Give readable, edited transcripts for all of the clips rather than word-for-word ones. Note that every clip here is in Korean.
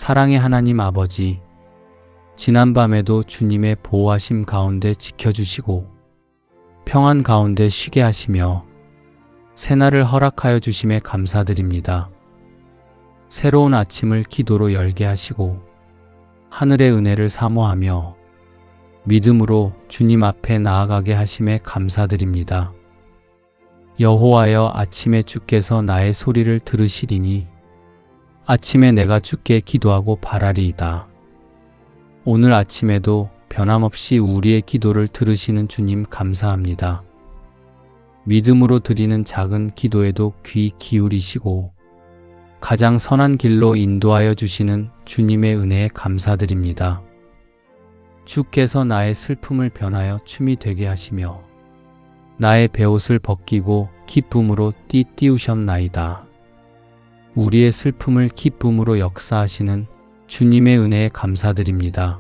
사랑의 하나님 아버지, 지난밤에도 주님의 보호하심 가운데 지켜주시고 평안 가운데 쉬게 하시며 새날을 허락하여 주심에 감사드립니다. 새로운 아침을 기도로 열게 하시고 하늘의 은혜를 사모하며 믿음으로 주님 앞에 나아가게 하심에 감사드립니다. 여호와여, 아침에 주께서 나의 소리를 들으시리니 아침에 내가 주께 기도하고 바라리이다. 오늘 아침에도 변함없이 우리의 기도를 들으시는 주님 감사합니다. 믿음으로 드리는 작은 기도에도 귀 기울이시고 가장 선한 길로 인도하여 주시는 주님의 은혜에 감사드립니다. 주께서 나의 슬픔을 변하여 춤이 되게 하시며 나의 베옷을 벗기고 기쁨으로 띠띠우셨나이다. 우리의 슬픔을 기쁨으로 역사하시는 주님의 은혜에 감사드립니다.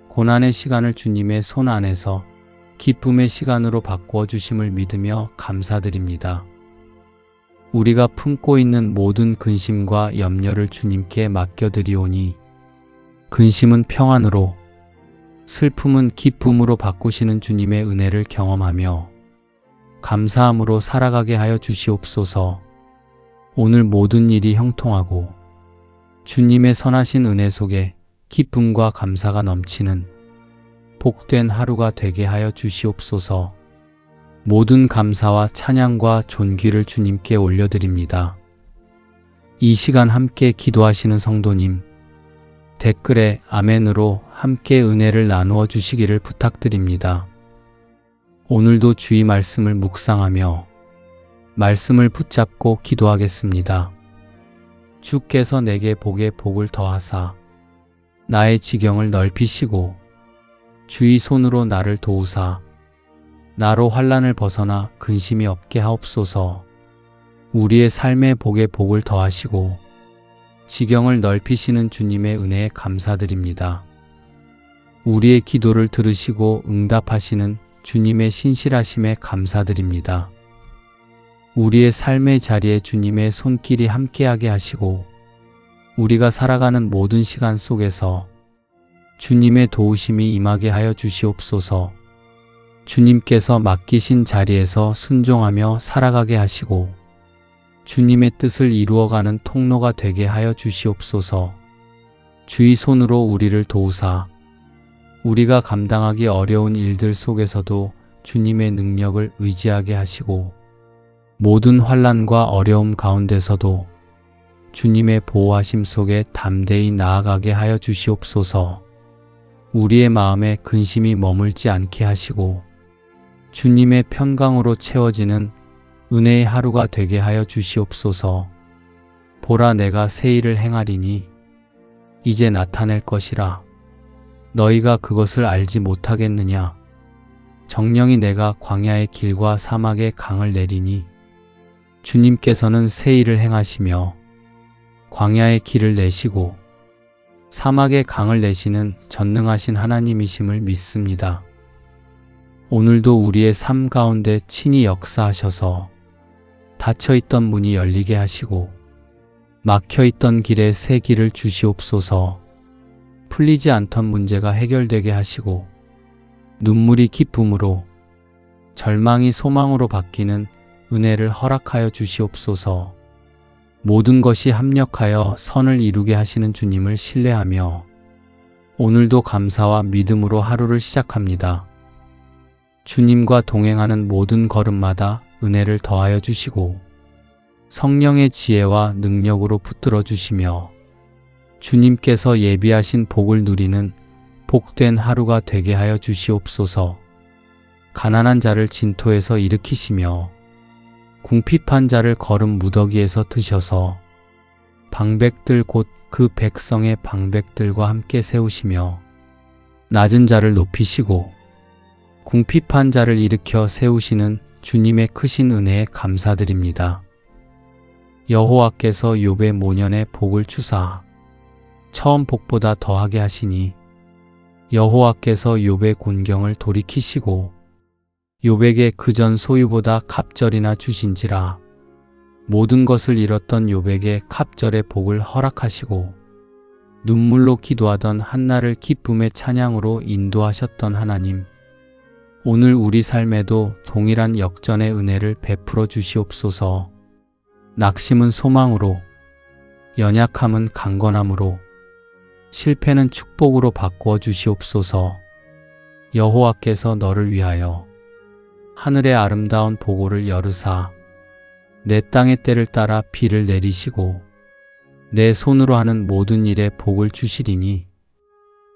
고난의 시간을 주님의 손 안에서 기쁨의 시간으로 바꾸어 주심을 믿으며 감사드립니다. 우리가 품고 있는 모든 근심과 염려를 주님께 맡겨드리오니 근심은 평안으로, 슬픔은 기쁨으로 바꾸시는 주님의 은혜를 경험하며 감사함으로 살아가게 하여 주시옵소서. 오늘 모든 일이 형통하고 주님의 선하신 은혜 속에 기쁨과 감사가 넘치는 복된 하루가 되게 하여 주시옵소서. 모든 감사와 찬양과 존귀를 주님께 올려드립니다. 이 시간 함께 기도하시는 성도님, 댓글에 아멘으로 함께 은혜를 나누어 주시기를 부탁드립니다. 오늘도 주의 말씀을 묵상하며 말씀을 붙잡고 기도하겠습니다. 주께서 내게 복에 복을 더하사 나의 지경을 넓히시고 주의 손으로 나를 도우사 나로 환난을 벗어나 근심이 없게 하옵소서. 우리의 삶의 복에 복을 더하시고 지경을 넓히시는 주님의 은혜에 감사드립니다. 우리의 기도를 들으시고 응답하시는 주님의 신실하심에 감사드립니다. 우리의 삶의 자리에 주님의 손길이 함께하게 하시고 우리가 살아가는 모든 시간 속에서 주님의 도우심이 임하게 하여 주시옵소서. 주님께서 맡기신 자리에서 순종하며 살아가게 하시고 주님의 뜻을 이루어가는 통로가 되게 하여 주시옵소서. 주의 손으로 우리를 도우사 우리가 감당하기 어려운 일들 속에서도 주님의 능력을 의지하게 하시고 모든 환난과 어려움 가운데서도 주님의 보호하심 속에 담대히 나아가게 하여 주시옵소서. 우리의 마음에 근심이 머물지 않게 하시고 주님의 평강으로 채워지는 은혜의 하루가 되게 하여 주시옵소서. 보라, 내가 새 일을 행하리니 이제 나타낼 것이라. 너희가 그것을 알지 못하겠느냐. 정령이 내가 광야의 길과 사막의 강을 내리니 주님께서는 새 일을 행하시며 광야의 길을 내시고 사막의 강을 내시는 전능하신 하나님이심을 믿습니다. 오늘도 우리의 삶 가운데 친히 역사하셔서 닫혀있던 문이 열리게 하시고 막혀있던 길에 새 길을 주시옵소서. 풀리지 않던 문제가 해결되게 하시고 눈물이 기쁨으로 절망이 소망으로 바뀌는 은혜를 허락하여 주시옵소서. 모든 것이 합력하여 선을 이루게 하시는 주님을 신뢰하며 오늘도 감사와 믿음으로 하루를 시작합니다. 주님과 동행하는 모든 걸음마다 은혜를 더하여 주시고 성령의 지혜와 능력으로 붙들어 주시며 주님께서 예비하신 복을 누리는 복된 하루가 되게 하여 주시옵소서. 가난한 자를 진토에서 일으키시며 궁핍한 자를 거름 무더기에서 드셔서 방백들 곧 그 백성의 방백들과 함께 세우시며 낮은 자를 높이시고 궁핍한 자를 일으켜 세우시는 주님의 크신 은혜에 감사드립니다. 여호와께서 욥의 모년에 복을 주사 처음 복보다 더하게 하시니 여호와께서 욥의 곤경을 돌이키시고 욥에게 그전 소유보다 갑절이나 주신지라. 모든 것을 잃었던 욥에게 갑절의 복을 허락하시고 눈물로 기도하던 한나를 기쁨의 찬양으로 인도하셨던 하나님, 오늘 우리 삶에도 동일한 역전의 은혜를 베풀어 주시옵소서. 낙심은 소망으로, 연약함은 강건함으로, 실패는 축복으로 바꾸어 주시옵소서. 여호와께서 너를 위하여 하늘의 아름다운 보고를 열으사 내 땅의 때를 따라 비를 내리시고 내 손으로 하는 모든 일에 복을 주시리니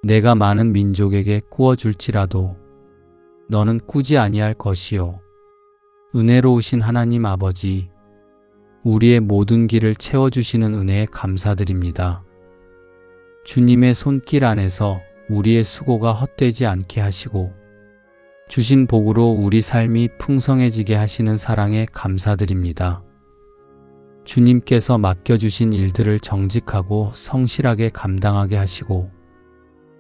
내가 많은 민족에게 꾸어줄지라도 너는 꾸지 아니할 것이요. 은혜로우신 하나님 아버지, 우리의 모든 길을 채워주시는 은혜에 감사드립니다. 주님의 손길 안에서 우리의 수고가 헛되지 않게 하시고 주신 복으로 우리 삶이 풍성해지게 하시는 사랑에 감사드립니다. 주님께서 맡겨주신 일들을 정직하고 성실하게 감당하게 하시고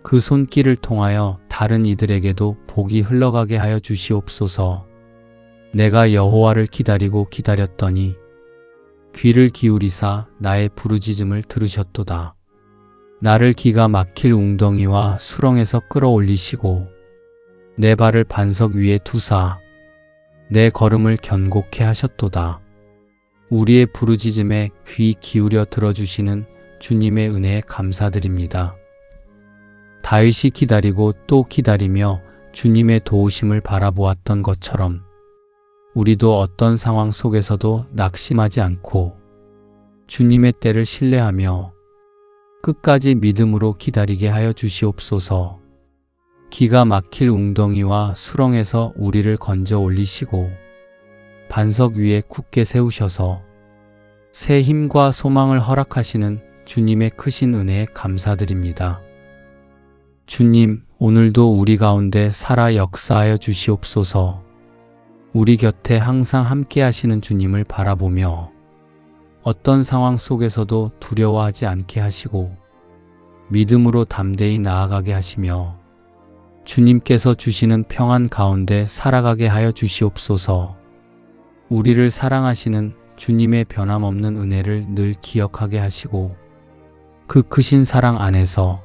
그 손길을 통하여 다른 이들에게도 복이 흘러가게 하여 주시옵소서. 내가 여호와를 기다리고 기다렸더니 귀를 기울이사 나의 부르짖음을 들으셨도다. 나를 기가 막힐 웅덩이와 수렁에서 끌어올리시고 내 발을 반석 위에 두사 내 걸음을 견고케 하셨도다. 우리의 부르짖음에 귀 기울여 들어주시는 주님의 은혜에 감사드립니다. 다윗이 기다리고 또 기다리며 주님의 도우심을 바라보았던 것처럼 우리도 어떤 상황 속에서도 낙심하지 않고 주님의 때를 신뢰하며 끝까지 믿음으로 기다리게 하여 주시옵소서. 기가 막힐 웅덩이와 수렁에서 우리를 건져 올리시고 반석 위에 굳게 세우셔서 새 힘과 소망을 허락하시는 주님의 크신 은혜에 감사드립니다. 주님, 오늘도 우리 가운데 살아 역사하여 주시옵소서. 우리 곁에 항상 함께 하시는 주님을 바라보며 어떤 상황 속에서도 두려워하지 않게 하시고 믿음으로 담대히 나아가게 하시며 주님께서 주시는 평안 가운데 살아가게 하여 주시옵소서. 우리를 사랑하시는 주님의 변함없는 은혜를 늘 기억하게 하시고 그 크신 사랑 안에서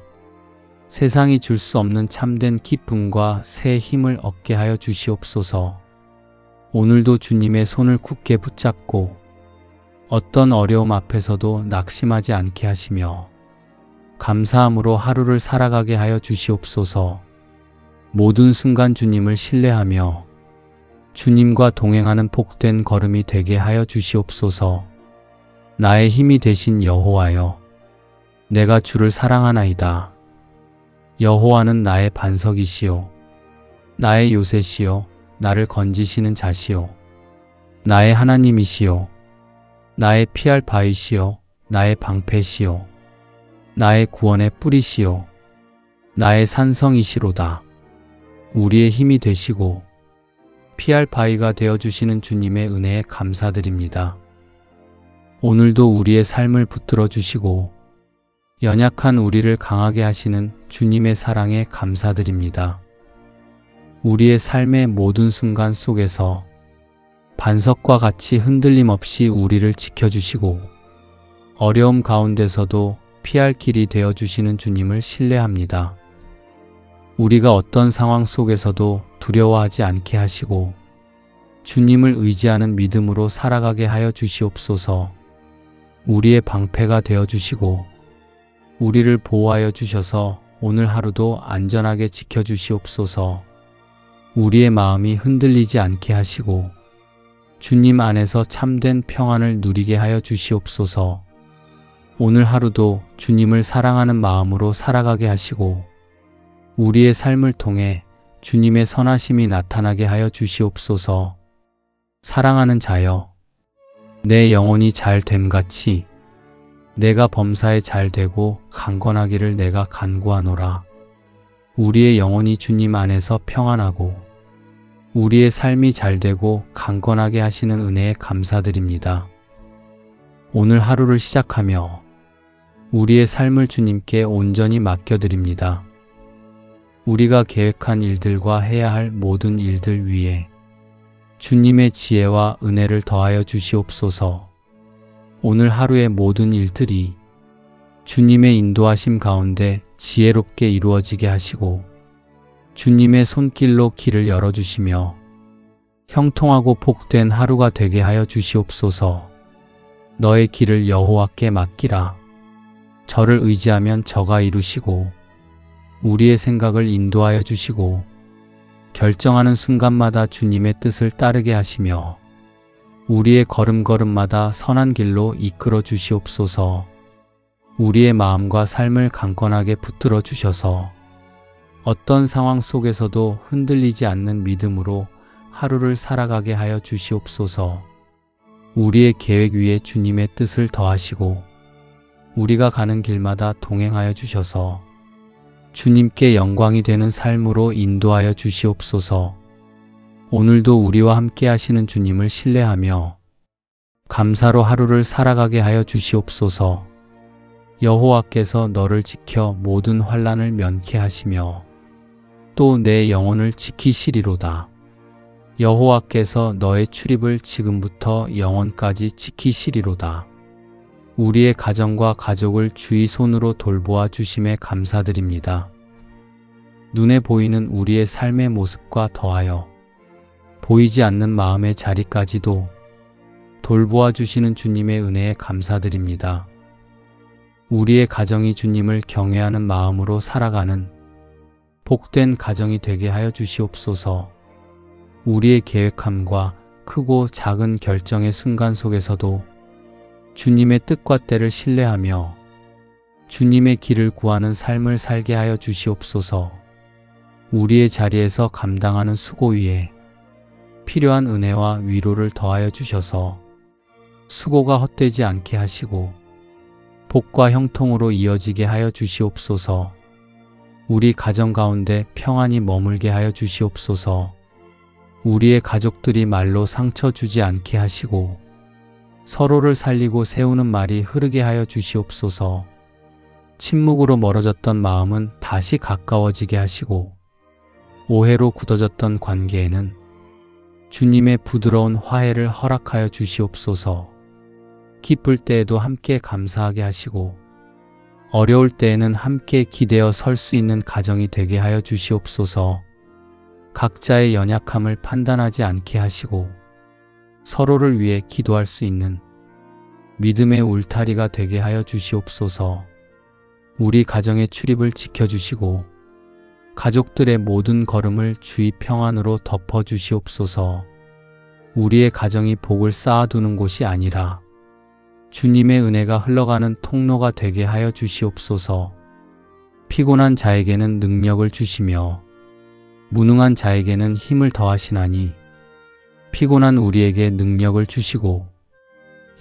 세상이 줄 수 없는 참된 기쁨과 새 힘을 얻게 하여 주시옵소서. 오늘도 주님의 손을 굳게 붙잡고 어떤 어려움 앞에서도 낙심하지 않게 하시며 감사함으로 하루를 살아가게 하여 주시옵소서. 모든 순간 주님을 신뢰하며 주님과 동행하는 복된 걸음이 되게 하여 주시옵소서. 나의 힘이 되신 여호와여, 내가 주를 사랑하나이다. 여호와는 나의 반석이시요 나의 요새시요 나를 건지시는 자시요 나의 하나님이시요 나의 피할 바위시요 나의 방패시요 나의 구원의 뿌리시요 나의 산성이시로다. 우리의 힘이 되시고 피할 바위가 되어주시는 주님의 은혜에 감사드립니다. 오늘도 우리의 삶을 붙들어 주시고 연약한 우리를 강하게 하시는 주님의 사랑에 감사드립니다. 우리의 삶의 모든 순간 속에서 반석과 같이 흔들림 없이 우리를 지켜주시고 어려움 가운데서도 피할 길이 되어주시는 주님을 신뢰합니다. 우리가 어떤 상황 속에서도 두려워하지 않게 하시고 주님을 의지하는 믿음으로 살아가게 하여 주시옵소서. 우리의 방패가 되어주시고 우리를 보호하여 주셔서 오늘 하루도 안전하게 지켜주시옵소서. 우리의 마음이 흔들리지 않게 하시고 주님 안에서 참된 평안을 누리게 하여 주시옵소서. 오늘 하루도 주님을 사랑하는 마음으로 살아가게 하시고 우리의 삶을 통해 주님의 선하심이 나타나게 하여 주시옵소서. 사랑하는 자여, 내 영혼이 잘 됨같이 내가 범사에 잘 되고 강건하기를 내가 간구하노라. 우리의 영혼이 주님 안에서 평안하고 우리의 삶이 잘 되고 강건하게 하시는 은혜에 감사드립니다. 오늘 하루를 시작하며 우리의 삶을 주님께 온전히 맡겨드립니다. 우리가 계획한 일들과 해야 할 모든 일들 위에 주님의 지혜와 은혜를 더하여 주시옵소서. 오늘 하루의 모든 일들이 주님의 인도하심 가운데 지혜롭게 이루어지게 하시고 주님의 손길로 길을 열어주시며 형통하고 복된 하루가 되게 하여 주시옵소서. 너의 길을 여호와께 맡기라. 저를 의지하면 저가 이루시고 우리의 생각을 인도하여 주시고 결정하는 순간마다 주님의 뜻을 따르게 하시며 우리의 걸음걸음마다 선한 길로 이끌어 주시옵소서. 우리의 마음과 삶을 강건하게 붙들어 주셔서 어떤 상황 속에서도 흔들리지 않는 믿음으로 하루를 살아가게 하여 주시옵소서. 우리의 계획 위에 주님의 뜻을 더하시고 우리가 가는 길마다 동행하여 주셔서 주님께 영광이 되는 삶으로 인도하여 주시옵소서. 오늘도 우리와 함께 하시는 주님을 신뢰하며 감사로 하루를 살아가게 하여 주시옵소서. 여호와께서 너를 지켜 모든 환난을 면케 하시며 또 내 영혼을 지키시리로다. 여호와께서 너의 출입을 지금부터 영원까지 지키시리로다. 우리의 가정과 가족을 주의 손으로 돌보아 주심에 감사드립니다. 눈에 보이는 우리의 삶의 모습과 더하여 보이지 않는 마음의 자리까지도 돌보아 주시는 주님의 은혜에 감사드립니다. 우리의 가정이 주님을 경외하는 마음으로 살아가는 복된 가정이 되게 하여 주시옵소서. 우리의 계획함과 크고 작은 결정의 순간 속에서도 주님의 뜻과 때를 신뢰하며 주님의 길을 구하는 삶을 살게 하여 주시옵소서. 우리의 자리에서 감당하는 수고 위에 필요한 은혜와 위로를 더하여 주셔서 수고가 헛되지 않게 하시고 복과 형통으로 이어지게 하여 주시옵소서. 우리 가정 가운데 평안이 머물게 하여 주시옵소서. 우리의 가족들이 말로 상처 주지 않게 하시고 서로를 살리고 세우는 말이 흐르게 하여 주시옵소서. 침묵으로 멀어졌던 마음은 다시 가까워지게 하시고 오해로 굳어졌던 관계에는 주님의 부드러운 화해를 허락하여 주시옵소서. 기쁠 때에도 함께 감사하게 하시고 어려울 때에는 함께 기대어 설 수 있는 가정이 되게 하여 주시옵소서. 각자의 연약함을 판단하지 않게 하시고 서로를 위해 기도할 수 있는 믿음의 울타리가 되게 하여 주시옵소서. 우리 가정의 출입을 지켜주시고 가족들의 모든 걸음을 주의 평안으로 덮어 주시옵소서. 우리의 가정이 복을 쌓아두는 곳이 아니라 주님의 은혜가 흘러가는 통로가 되게 하여 주시옵소서. 피곤한 자에게는 능력을 주시며 무능한 자에게는 힘을 더하시나니 피곤한 우리에게 능력을 주시고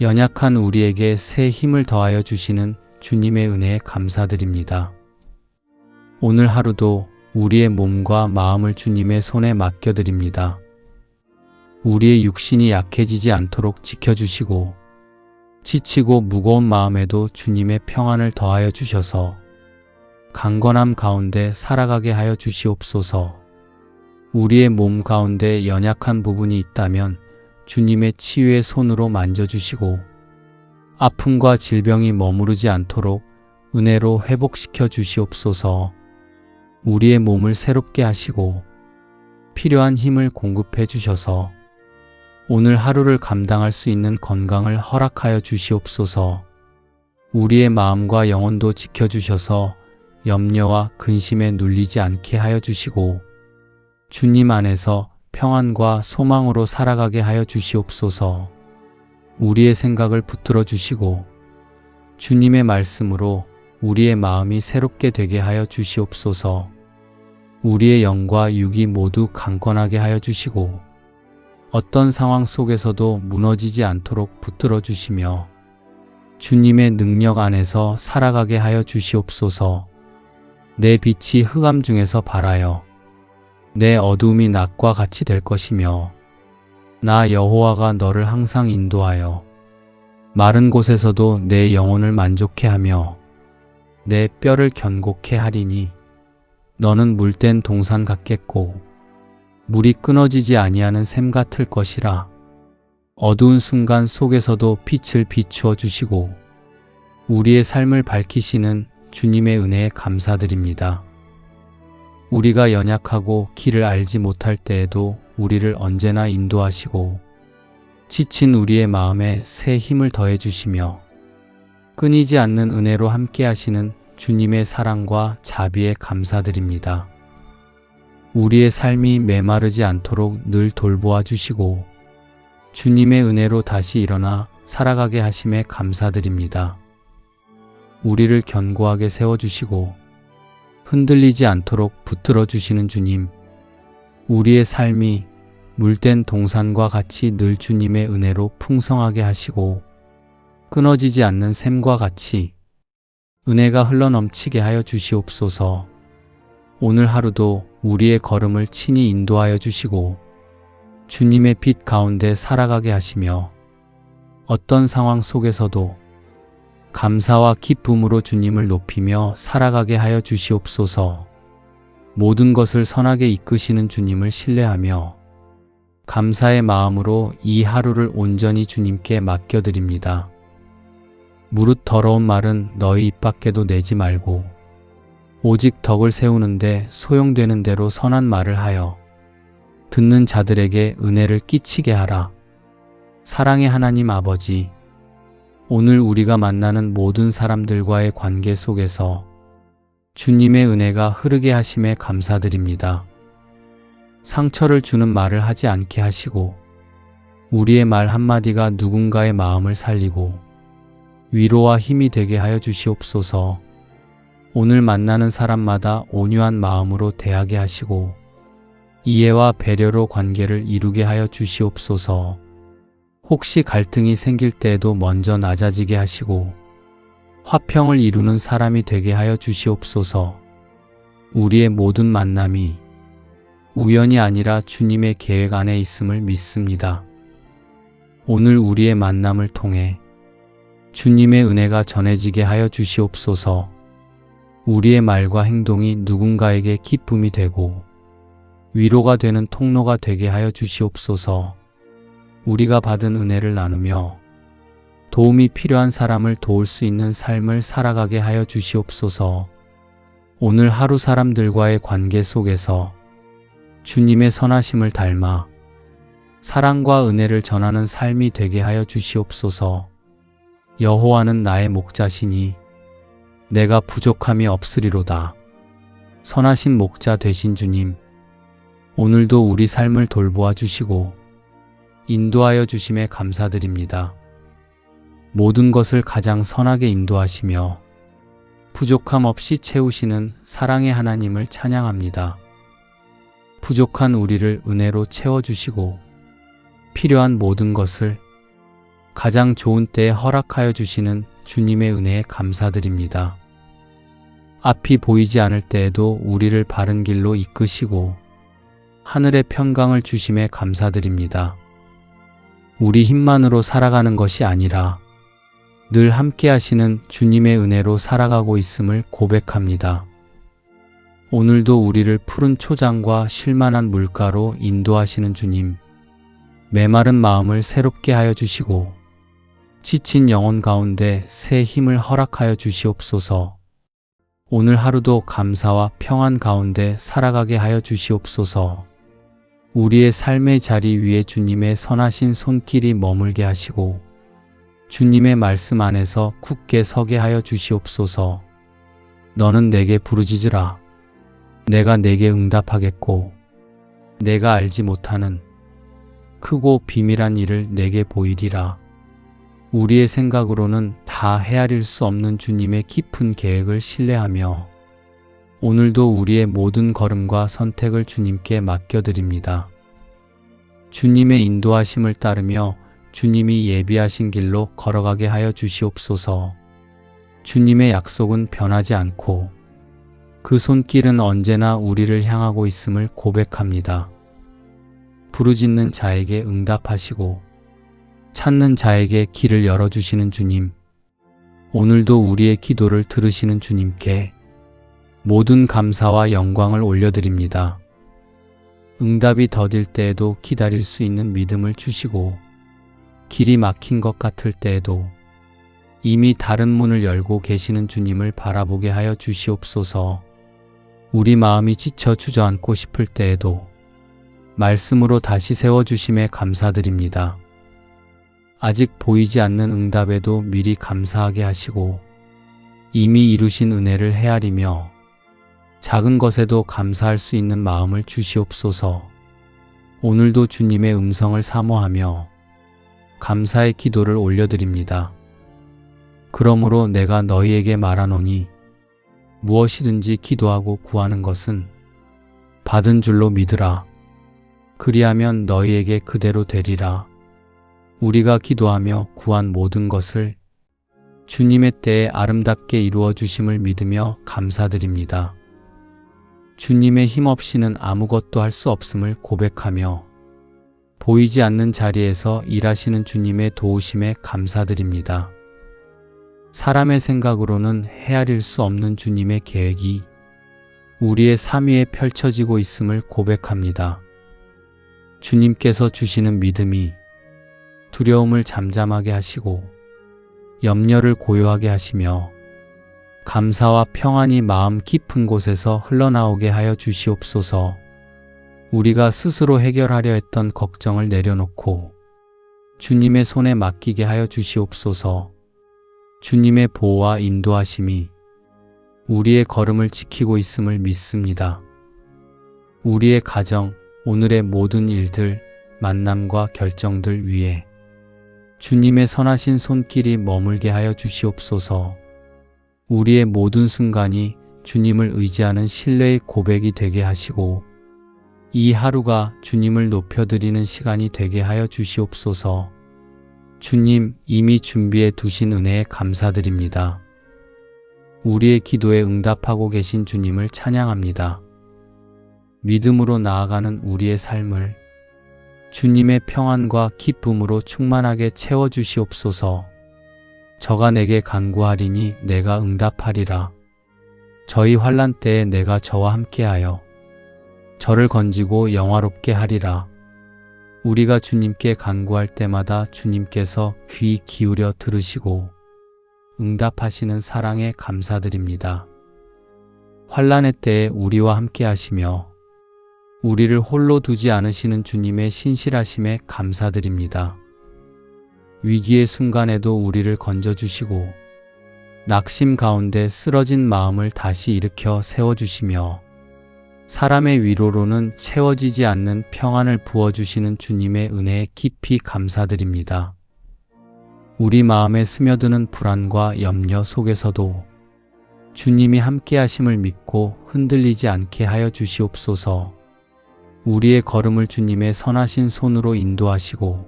연약한 우리에게 새 힘을 더하여 주시는 주님의 은혜에 감사드립니다. 오늘 하루도 우리의 몸과 마음을 주님의 손에 맡겨드립니다. 우리의 육신이 약해지지 않도록 지켜주시고 지치고 무거운 마음에도 주님의 평안을 더하여 주셔서 강건함 가운데 살아가게 하여 주시옵소서. 우리의 몸 가운데 연약한 부분이 있다면 주님의 치유의 손으로 만져주시고 아픔과 질병이 머무르지 않도록 은혜로 회복시켜 주시옵소서. 우리의 몸을 새롭게 하시고 필요한 힘을 공급해 주셔서 오늘 하루를 감당할 수 있는 건강을 허락하여 주시옵소서. 우리의 마음과 영혼도 지켜주셔서 염려와 근심에 눌리지 않게 하여 주시고 주님 안에서 평안과 소망으로 살아가게 하여 주시옵소서. 우리의 생각을 붙들어 주시고 주님의 말씀으로 우리의 마음이 새롭게 되게 하여 주시옵소서. 우리의 영과 육이 모두 강건하게 하여 주시고 어떤 상황 속에서도 무너지지 않도록 붙들어 주시며 주님의 능력 안에서 살아가게 하여 주시옵소서. 내 빛이 흑암 중에서 발하여 내 어두움이 낮과 같이 될 것이며 나 여호와가 너를 항상 인도하여 마른 곳에서도 내 영혼을 만족해 하며 내 뼈를 견고케 하리니 너는 물된 동산 같겠고 물이 끊어지지 아니하는 샘 같을 것이라. 어두운 순간 속에서도 빛을 비추어 주시고 우리의 삶을 밝히시는 주님의 은혜에 감사드립니다. 우리가 연약하고 길을 알지 못할 때에도 우리를 언제나 인도하시고 지친 우리의 마음에 새 힘을 더해 주시며 끊이지 않는 은혜로 함께 하시는 주님의 사랑과 자비에 감사드립니다. 우리의 삶이 메마르지 않도록 늘 돌보아 주시고 주님의 은혜로 다시 일어나 살아가게 하심에 감사드립니다. 우리를 견고하게 세워주시고 흔들리지 않도록 붙들어 주시는 주님, 우리의 삶이 물된 동산과 같이 늘 주님의 은혜로 풍성하게 하시고 끊어지지 않는 샘과 같이 은혜가 흘러넘치게 하여 주시옵소서. 오늘 하루도 우리의 걸음을 친히 인도하여 주시고 주님의 빛 가운데 살아가게 하시며 어떤 상황 속에서도 감사와 기쁨으로 주님을 높이며 살아가게 하여 주시옵소서. 모든 것을 선하게 이끄시는 주님을 신뢰하며 감사의 마음으로 이 하루를 온전히 주님께 맡겨드립니다. 무릇 더러운 말은 너희 입 밖에도 내지 말고 오직 덕을 세우는데 소용되는 대로 선한 말을 하여 듣는 자들에게 은혜를 끼치게 하라. 사랑의 하나님 아버지, 오늘 우리가 만나는 모든 사람들과의 관계 속에서 주님의 은혜가 흐르게 하심에 감사드립니다. 상처를 주는 말을 하지 않게 하시고 우리의 말 한마디가 누군가의 마음을 살리고 위로와 힘이 되게 하여 주시옵소서. 오늘 만나는 사람마다 온유한 마음으로 대하게 하시고 이해와 배려로 관계를 이루게 하여 주시옵소서. 혹시 갈등이 생길 때에도 먼저 낮아지게 하시고 화평을 이루는 사람이 되게 하여 주시옵소서. 우리의 모든 만남이 우연이 아니라 주님의 계획 안에 있음을 믿습니다. 오늘 우리의 만남을 통해 주님의 은혜가 전해지게 하여 주시옵소서. 우리의 말과 행동이 누군가에게 기쁨이 되고 위로가 되는 통로가 되게 하여 주시옵소서. 우리가 받은 은혜를 나누며 도움이 필요한 사람을 도울 수 있는 삶을 살아가게 하여 주시옵소서. 오늘 하루 사람들과의 관계 속에서 주님의 선하심을 닮아 사랑과 은혜를 전하는 삶이 되게 하여 주시옵소서. 여호와는 나의 목자시니 내가 부족함이 없으리로다. 선하신 목자 되신 주님, 오늘도 우리 삶을 돌보아 주시고 인도하여 주심에 감사드립니다. 모든 것을 가장 선하게 인도하시며 부족함 없이 채우시는 사랑의 하나님을 찬양합니다. 부족한 우리를 은혜로 채워주시고 필요한 모든 것을 가장 좋은 때에 허락하여 주시는 주님의 은혜에 감사드립니다. 앞이 보이지 않을 때에도 우리를 바른 길로 이끄시고 하늘의 평강을 주심에 감사드립니다. 우리 힘만으로 살아가는 것이 아니라 늘 함께 하시는 주님의 은혜로 살아가고 있음을 고백합니다. 오늘도 우리를 푸른 초장과 쉴만한 물가로 인도하시는 주님, 메마른 마음을 새롭게 하여 주시고 지친 영혼 가운데 새 힘을 허락하여 주시옵소서. 오늘 하루도 감사와 평안 가운데 살아가게 하여 주시옵소서. 우리의 삶의 자리 위에 주님의 선하신 손길이 머물게 하시고 주님의 말씀 안에서 굳게 서게 하여 주시옵소서. 너는 내게 부르짖으라. 내가 내게 응답하겠고 내가 알지 못하는 크고 비밀한 일을 내게 보이리라. 우리의 생각으로는 다 헤아릴 수 없는 주님의 깊은 계획을 신뢰하며 오늘도 우리의 모든 걸음과 선택을 주님께 맡겨드립니다. 주님의 인도하심을 따르며 주님이 예비하신 길로 걸어가게 하여 주시옵소서. 주님의 약속은 변하지 않고 그 손길은 언제나 우리를 향하고 있음을 고백합니다. 부르짖는 자에게 응답하시고 찾는 자에게 길을 열어주시는 주님, 오늘도 우리의 기도를 들으시는 주님께 모든 감사와 영광을 올려드립니다. 응답이 더딜 때에도 기다릴 수 있는 믿음을 주시고 길이 막힌 것 같을 때에도 이미 다른 문을 열고 계시는 주님을 바라보게 하여 주시옵소서. 우리 마음이 지쳐 주저앉고 싶을 때에도 말씀으로 다시 세워주심에 감사드립니다. 아직 보이지 않는 응답에도 미리 감사하게 하시고 이미 이루신 은혜를 헤아리며 작은 것에도 감사할 수 있는 마음을 주시옵소서. 오늘도 주님의 음성을 사모하며 감사의 기도를 올려드립니다. 그러므로 내가 너희에게 말하노니 무엇이든지 기도하고 구하는 것은 받은 줄로 믿으라. 그리하면 너희에게 그대로 되리라. 우리가 기도하며 구한 모든 것을 주님의 때에 아름답게 이루어 주심을 믿으며 감사드립니다. 주님의 힘 없이는 아무것도 할 수 없음을 고백하며 보이지 않는 자리에서 일하시는 주님의 도우심에 감사드립니다. 사람의 생각으로는 헤아릴 수 없는 주님의 계획이 우리의 삶 위에 펼쳐지고 있음을 고백합니다. 주님께서 주시는 믿음이 두려움을 잠잠하게 하시고 염려를 고요하게 하시며 감사와 평안이 마음 깊은 곳에서 흘러나오게 하여 주시옵소서. 우리가 스스로 해결하려 했던 걱정을 내려놓고 주님의 손에 맡기게 하여 주시옵소서. 주님의 보호와 인도하심이 우리의 걸음을 지키고 있음을 믿습니다. 우리의 가정, 오늘의 모든 일들, 만남과 결정들 위에 주님의 선하신 손길이 머물게 하여 주시옵소서. 우리의 모든 순간이 주님을 의지하는 신뢰의 고백이 되게 하시고 이 하루가 주님을 높여드리는 시간이 되게 하여 주시옵소서. 주님, 이미 준비해 두신 은혜에 감사드립니다. 우리의 기도에 응답하고 계신 주님을 찬양합니다. 믿음으로 나아가는 우리의 삶을 주님의 평안과 기쁨으로 충만하게 채워주시옵소서. 저가 내게 간구하리니 내가 응답하리라. 저희 환난 때에 내가 저와 함께하여 저를 건지고 영화롭게 하리라. 우리가 주님께 간구할 때마다 주님께서 귀 기울여 들으시고 응답하시는 사랑에 감사드립니다. 환난의 때에 우리와 함께하시며 우리를 홀로 두지 않으시는 주님의 신실하심에 감사드립니다. 위기의 순간에도 우리를 건져주시고 낙심 가운데 쓰러진 마음을 다시 일으켜 세워주시며 사람의 위로로는 채워지지 않는 평안을 부어주시는 주님의 은혜에 깊이 감사드립니다. 우리 마음에 스며드는 불안과 염려 속에서도 주님이 함께하심을 믿고 흔들리지 않게 하여 주시옵소서. 우리의 걸음을 주님의 선하신 손으로 인도하시고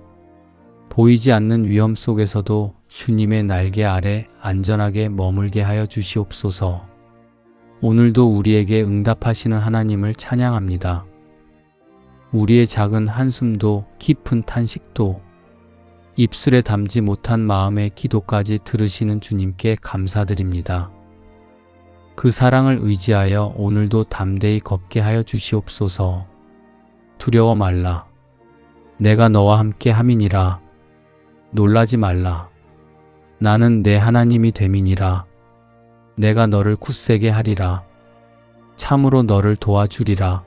보이지 않는 위험 속에서도 주님의 날개 아래 안전하게 머물게 하여 주시옵소서. 오늘도 우리에게 응답하시는 하나님을 찬양합니다. 우리의 작은 한숨도 깊은 탄식도 입술에 담지 못한 마음의 기도까지 들으시는 주님께 감사드립니다. 그 사랑을 의지하여 오늘도 담대히 걷게 하여 주시옵소서. 두려워 말라. 내가 너와 함께 함이니라. 놀라지 말라. 나는 내 하나님이 됨이니라. 내가 너를 굳세게 하리라. 참으로 너를 도와주리라.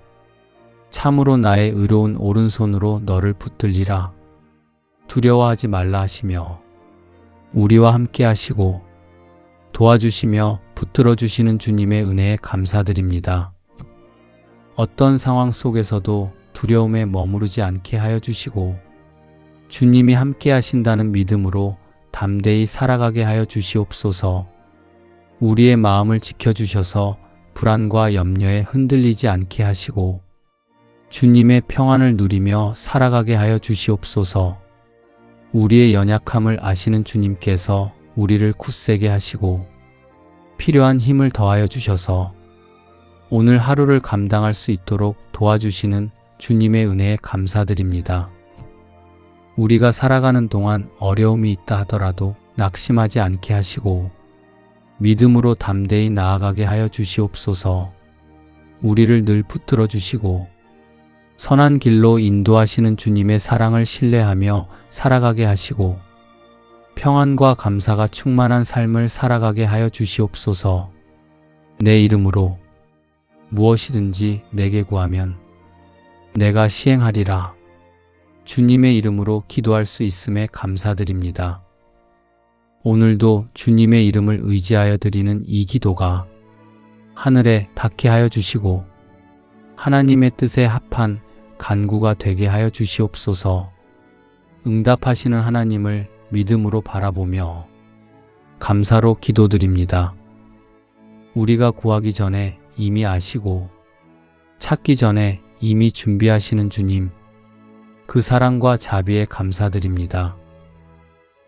참으로 나의 의로운 오른손으로 너를 붙들리라. 두려워하지 말라 하시며 우리와 함께 하시고 도와주시며 붙들어 주시는 주님의 은혜에 감사드립니다. 어떤 상황 속에서도 두려움에 머무르지 않게 하여 주시고 주님이 함께 하신다는 믿음으로 담대히 살아가게 하여 주시옵소서. 우리의 마음을 지켜주셔서 불안과 염려에 흔들리지 않게 하시고 주님의 평안을 누리며 살아가게 하여 주시옵소서. 우리의 연약함을 아시는 주님께서 우리를 굳세게 하시고 필요한 힘을 더하여 주셔서 오늘 하루를 감당할 수 있도록 도와주시는 주님의 은혜에 감사드립니다. 우리가 살아가는 동안 어려움이 있다 하더라도 낙심하지 않게 하시고 믿음으로 담대히 나아가게 하여 주시옵소서. 우리를 늘 붙들어 주시고 선한 길로 인도하시는 주님의 사랑을 신뢰하며 살아가게 하시고 평안과 감사가 충만한 삶을 살아가게 하여 주시옵소서. 내 이름으로 무엇이든지 내게 구하면 내가 시행하리라. 주님의 이름으로 기도할 수 있음에 감사드립니다. 오늘도 주님의 이름을 의지하여 드리는 이 기도가 하늘에 닿게 하여 주시고 하나님의 뜻에 합한 간구가 되게 하여 주시옵소서. 응답하시는 하나님을 믿음으로 바라보며 감사로 기도드립니다. 우리가 구하기 전에 이미 아시고 찾기 전에 이미 준비하시는 주님, 그 사랑과 자비에 감사드립니다.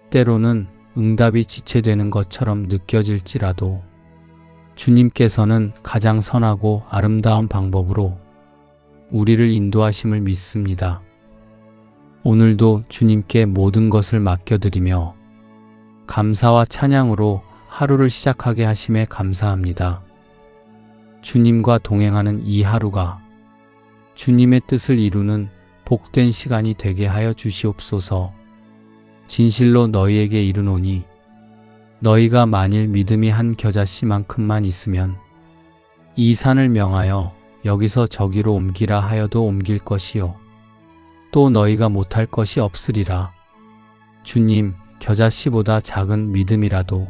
때로는 응답이 지체되는 것처럼 느껴질지라도 주님께서는 가장 선하고 아름다운 방법으로 우리를 인도하심을 믿습니다. 오늘도 주님께 모든 것을 맡겨드리며 감사와 찬양으로 하루를 시작하게 하심에 감사합니다. 주님과 동행하는 이 하루가 주님의 뜻을 이루는 복된 시간이 되게 하여 주시옵소서. 진실로 너희에게 이르노니 너희가 만일 믿음이 한 겨자씨만큼만 있으면 이 산을 명하여 여기서 저기로 옮기라 하여도 옮길 것이요 또 너희가 못할 것이 없으리라. 주님, 겨자씨보다 작은 믿음이라도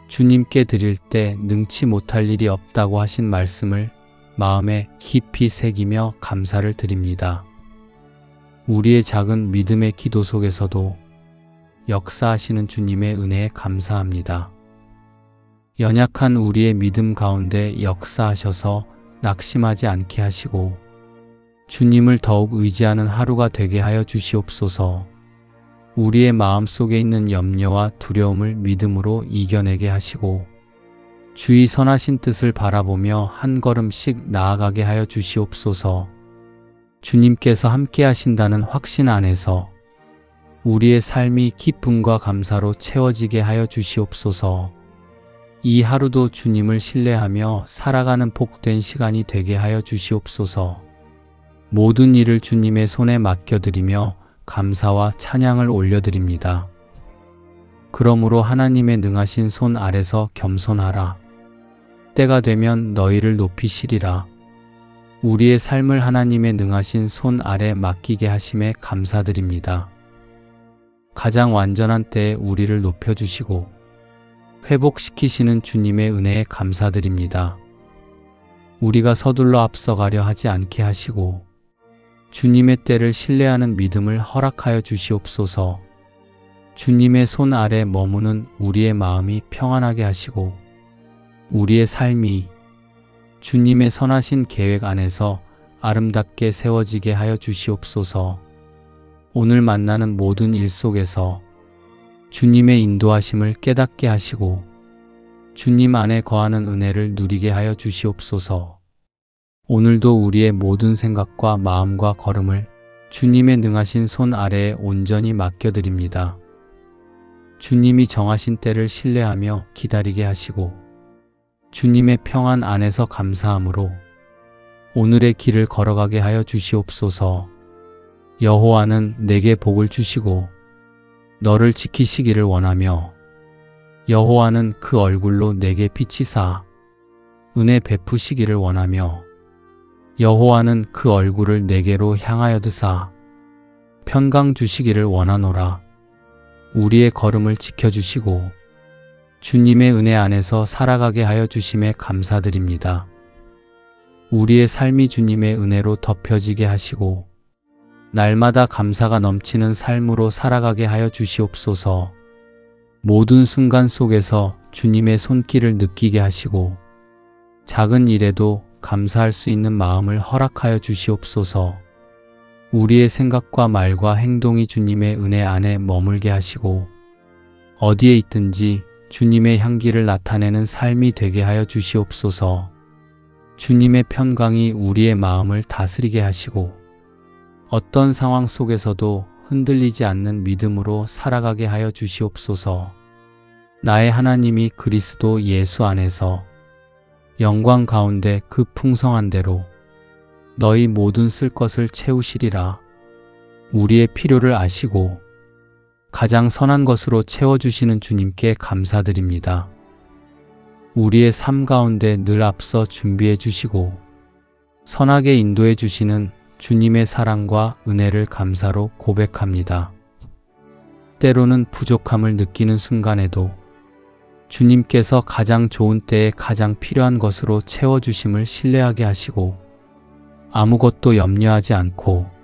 주님께 드릴 때 능치 못할 일이 없다고 하신 말씀을 마음에 깊이 새기며 감사를 드립니다. 우리의 작은 믿음의 기도 속에서도 역사하시는 주님의 은혜에 감사합니다. 연약한 우리의 믿음 가운데 역사하셔서 낙심하지 않게 하시고 주님을 더욱 의지하는 하루가 되게 하여 주시옵소서. 우리의 마음속에 있는 염려와 두려움을 믿음으로 이겨내게 하시고 주의 선하신 뜻을 바라보며 한 걸음씩 나아가게 하여 주시옵소서. 주님께서 함께 하신다는 확신 안에서 우리의 삶이 기쁨과 감사로 채워지게 하여 주시옵소서. 이 하루도 주님을 신뢰하며 살아가는 복된 시간이 되게 하여 주시옵소서. 모든 일을 주님의 손에 맡겨드리며 감사와 찬양을 올려드립니다. 그러므로 하나님의 능하신 손 아래서 겸손하라. 때가 되면 너희를 높이시리라. 우리의 삶을 하나님의 능하신 손 아래 맡기게 하심에 감사드립니다. 가장 완전한 때에 우리를 높여주시고 회복시키시는 주님의 은혜에 감사드립니다. 우리가 서둘러 앞서가려 하지 않게 하시고 주님의 때를 신뢰하는 믿음을 허락하여 주시옵소서. 주님의 손 아래 머무는 우리의 마음이 평안하게 하시고 우리의 삶이 주님의 선하신 계획 안에서 아름답게 세워지게 하여 주시옵소서. 오늘 만나는 모든 일 속에서 주님의 인도하심을 깨닫게 하시고 주님 안에 거하는 은혜를 누리게 하여 주시옵소서. 오늘도 우리의 모든 생각과 마음과 걸음을 주님의 능하신 손 아래에 온전히 맡겨드립니다. 주님이 정하신 때를 신뢰하며 기다리게 하시고 주님의 평안 안에서 감사함으로 오늘의 길을 걸어가게 하여 주시옵소서. 여호와는 내게 복을 주시고 너를 지키시기를 원하며 여호와는 그 얼굴로 내게 비치사 은혜 베푸시기를 원하며 여호와는 그 얼굴을 내게로 향하여 드사 평강 주시기를 원하노라. 우리의 걸음을 지켜주시고 주님의 은혜 안에서 살아가게 하여 주심에 감사드립니다. 우리의 삶이 주님의 은혜로 덮여지게 하시고 날마다 감사가 넘치는 삶으로 살아가게 하여 주시옵소서. 모든 순간 속에서 주님의 손길을 느끼게 하시고 작은 일에도 감사할 수 있는 마음을 허락하여 주시옵소서. 우리의 생각과 말과 행동이 주님의 은혜 안에 머물게 하시고 어디에 있든지 주님의 향기를 나타내는 삶이 되게 하여 주시옵소서. 주님의 평강이 우리의 마음을 다스리게 하시고 어떤 상황 속에서도 흔들리지 않는 믿음으로 살아가게 하여 주시옵소서. 나의 하나님이 그리스도 예수 안에서 영광 가운데 그 풍성한 대로 너희 모든 쓸 것을 채우시리라. 우리의 필요를 아시고 가장 선한 것으로 채워주시는 주님께 감사드립니다. 우리의 삶 가운데 늘 앞서 준비해 주시고 선하게 인도해 주시는 주님의 사랑과 은혜를 감사로 고백합니다. 때로는 부족함을 느끼는 순간에도 주님께서 가장 좋은 때에 가장 필요한 것으로 채워주심을 신뢰하게 하시고 아무것도 염려하지 않고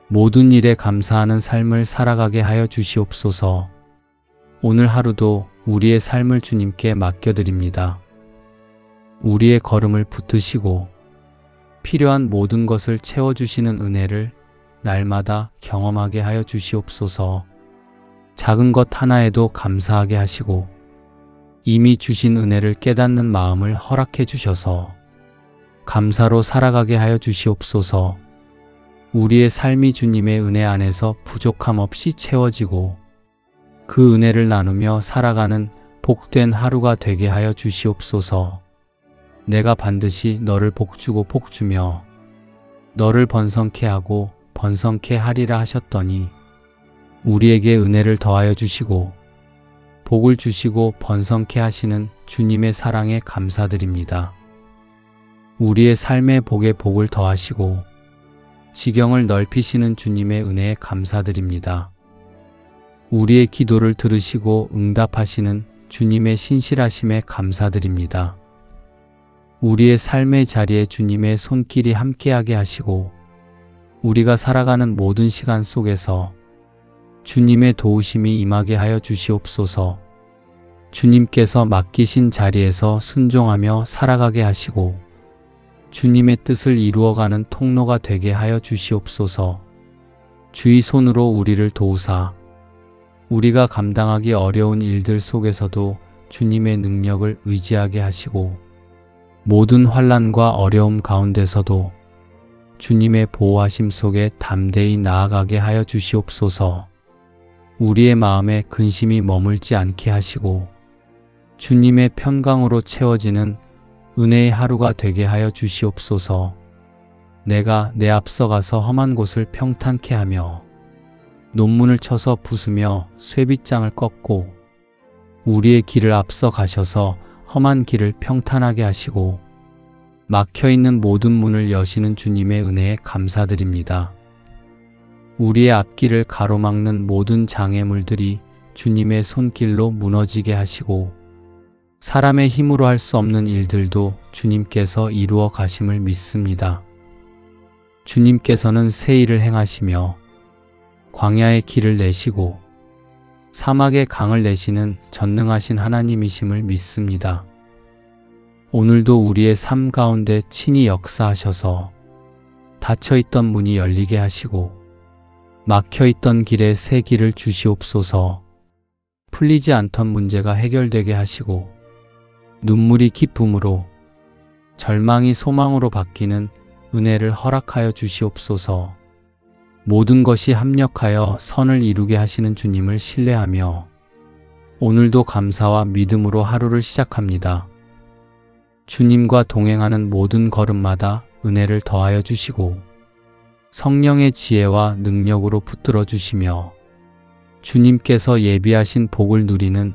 모든 일에 감사하는 삶을 살아가게 하여 주시옵소서. 오늘 하루도 우리의 삶을 주님께 맡겨드립니다. 우리의 걸음을 붙드시고 필요한 모든 것을 채워주시는 은혜를 날마다 경험하게 하여 주시옵소서. 작은 것 하나에도 감사하게 하시고 이미 주신 은혜를 깨닫는 마음을 허락해 주셔서 감사로 살아가게 하여 주시옵소서. 우리의 삶이 주님의 은혜 안에서 부족함 없이 채워지고 그 은혜를 나누며 살아가는 복된 하루가 되게 하여 주시옵소서. 내가 반드시 너를 복주고 복주며 너를 번성케 하고 번성케 하리라 하셨더니 우리에게 은혜를 더하여 주시고 복을 주시고 번성케 하시는 주님의 사랑에 감사드립니다. 우리의 삶의 복에 복을 더하시고 지경을 넓히시는 주님의 은혜에 감사드립니다. 우리의 기도를 들으시고 응답하시는 주님의 신실하심에 감사드립니다. 우리의 삶의 자리에 주님의 손길이 함께하게 하시고 우리가 살아가는 모든 시간 속에서 주님의 도우심이 임하게 하여 주시옵소서. 주님께서 맡기신 자리에서 순종하며 살아가게 하시고 주님의 뜻을 이루어가는 통로가 되게 하여 주시옵소서. 주의 손으로 우리를 도우사 우리가 감당하기 어려운 일들 속에서도 주님의 능력을 의지하게 하시고 모든 환난과 어려움 가운데서도 주님의 보호하심 속에 담대히 나아가게 하여 주시옵소서. 우리의 마음에 근심이 머물지 않게 하시고 주님의 평강으로 채워지는 은혜의 하루가 되게 하여 주시옵소서. 내가 내 앞서 가서 험한 곳을 평탄케 하며 논문을 쳐서 부수며 쇠빗장을 꺾고 우리의 길을 앞서 가셔서 험한 길을 평탄하게 하시고 막혀있는 모든 문을 여시는 주님의 은혜에 감사드립니다. 우리의 앞길을 가로막는 모든 장애물들이 주님의 손길로 무너지게 하시고 사람의 힘으로 할 수 없는 일들도 주님께서 이루어 가심을 믿습니다. 주님께서는 새 일을 행하시며 광야의 길을 내시고 사막의 강을 내시는 전능하신 하나님이심을 믿습니다. 오늘도 우리의 삶 가운데 친히 역사하셔서 닫혀있던 문이 열리게 하시고 막혀있던 길에 새 길을 주시옵소서. 풀리지 않던 문제가 해결되게 하시고 눈물이 기쁨으로 절망이 소망으로 바뀌는 은혜를 허락하여 주시옵소서. 모든 것이 합력하여 선을 이루게 하시는 주님을 신뢰하며 오늘도 감사와 믿음으로 하루를 시작합니다. 주님과 동행하는 모든 걸음마다 은혜를 더하여 주시고 성령의 지혜와 능력으로 붙들어 주시며 주님께서 예비하신 복을 누리는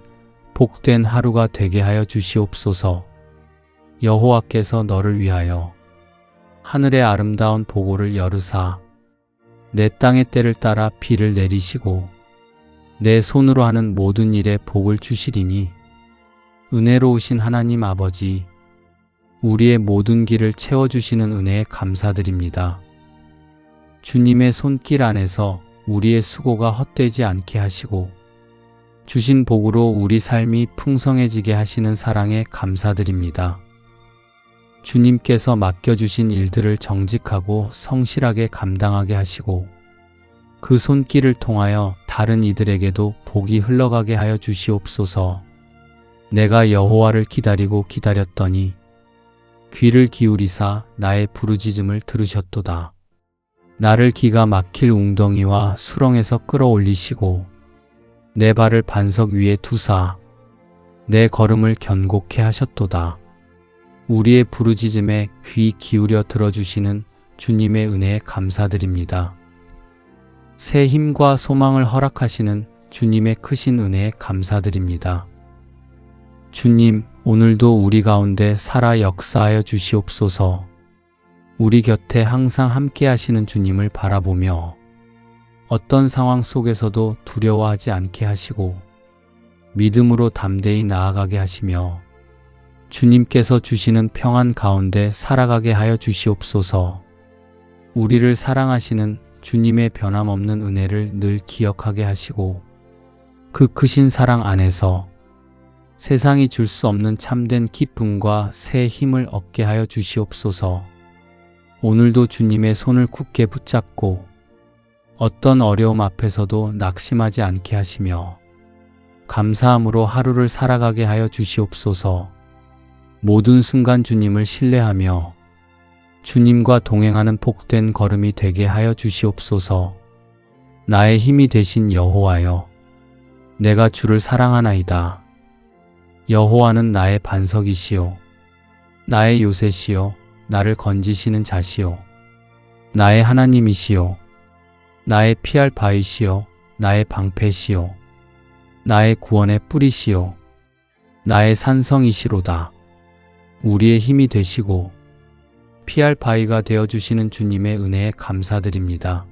복된 하루가 되게 하여 주시옵소서. 여호와께서 너를 위하여 하늘의 아름다운 보고를 열으사 내 땅의 때를 따라 비를 내리시고 내 손으로 하는 모든 일에 복을 주시리니 은혜로우신 하나님 아버지, 우리의 모든 길을 채워주시는 은혜에 감사드립니다. 주님의 손길 안에서 우리의 수고가 헛되지 않게 하시고 주신 복으로 우리 삶이 풍성해지게 하시는 사랑에 감사드립니다. 주님께서 맡겨주신 일들을 정직하고 성실하게 감당하게 하시고 그 손길을 통하여 다른 이들에게도 복이 흘러가게 하여 주시옵소서. 내가 여호와를 기다리고 기다렸더니 귀를 기울이사 나의 부르짖음을 들으셨도다. 나를 기가 막힐 웅덩이와 수렁에서 끌어올리시고 내 발을 반석 위에 두사 내 걸음을 견고케 하셨도다. 우리의 부르짖음에 귀 기울여 들어주시는 주님의 은혜에 감사드립니다. 새 힘과 소망을 허락하시는 주님의 크신 은혜에 감사드립니다. 주님, 오늘도 우리 가운데 살아 역사하여 주시옵소서. 우리 곁에 항상 함께 하시는 주님을 바라보며 어떤 상황 속에서도 두려워하지 않게 하시고 믿음으로 담대히 나아가게 하시며 주님께서 주시는 평안 가운데 살아가게 하여 주시옵소서. 우리를 사랑하시는 주님의 변함없는 은혜를 늘 기억하게 하시고 그 크신 사랑 안에서 세상이 줄 수 없는 참된 기쁨과 새 힘을 얻게 하여 주시옵소서. 오늘도 주님의 손을 굳게 붙잡고 어떤 어려움 앞에서도 낙심하지 않게 하시며 감사함으로 하루를 살아가게 하여 주시옵소서. 모든 순간 주님을 신뢰하며 주님과 동행하는 복된 걸음이 되게 하여 주시옵소서. 나의 힘이 되신 여호와여, 내가 주를 사랑하나이다. 여호와는 나의 반석이시요 나의 요새시요 나를 건지시는 자시요 나의 하나님이시요 나의 피할 바위시요 나의 방패시요 나의 구원의 뿌리시요 나의 산성이시로다. 우리의 힘이 되시고 피할 바위가 되어주시는 주님의 은혜에 감사드립니다.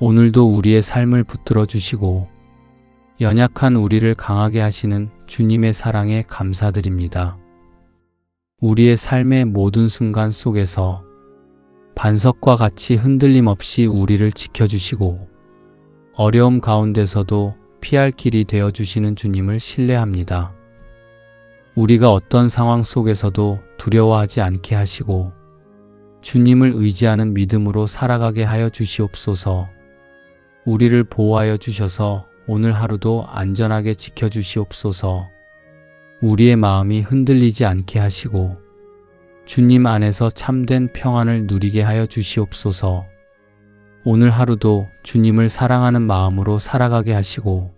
오늘도 우리의 삶을 붙들어 주시고 연약한 우리를 강하게 하시는 주님의 사랑에 감사드립니다. 우리의 삶의 모든 순간 속에서 반석과 같이 흔들림 없이 우리를 지켜주시고 어려움 가운데서도 피할 길이 되어주시는 주님을 신뢰합니다. 우리가 어떤 상황 속에서도 두려워하지 않게 하시고 주님을 의지하는 믿음으로 살아가게 하여 주시옵소서. 우리를 보호하여 주셔서 오늘 하루도 안전하게 지켜주시옵소서. 우리의 마음이 흔들리지 않게 하시고 주님 안에서 참된 평안을 누리게 하여 주시옵소서. 오늘 하루도 주님을 사랑하는 마음으로 살아가게 하시고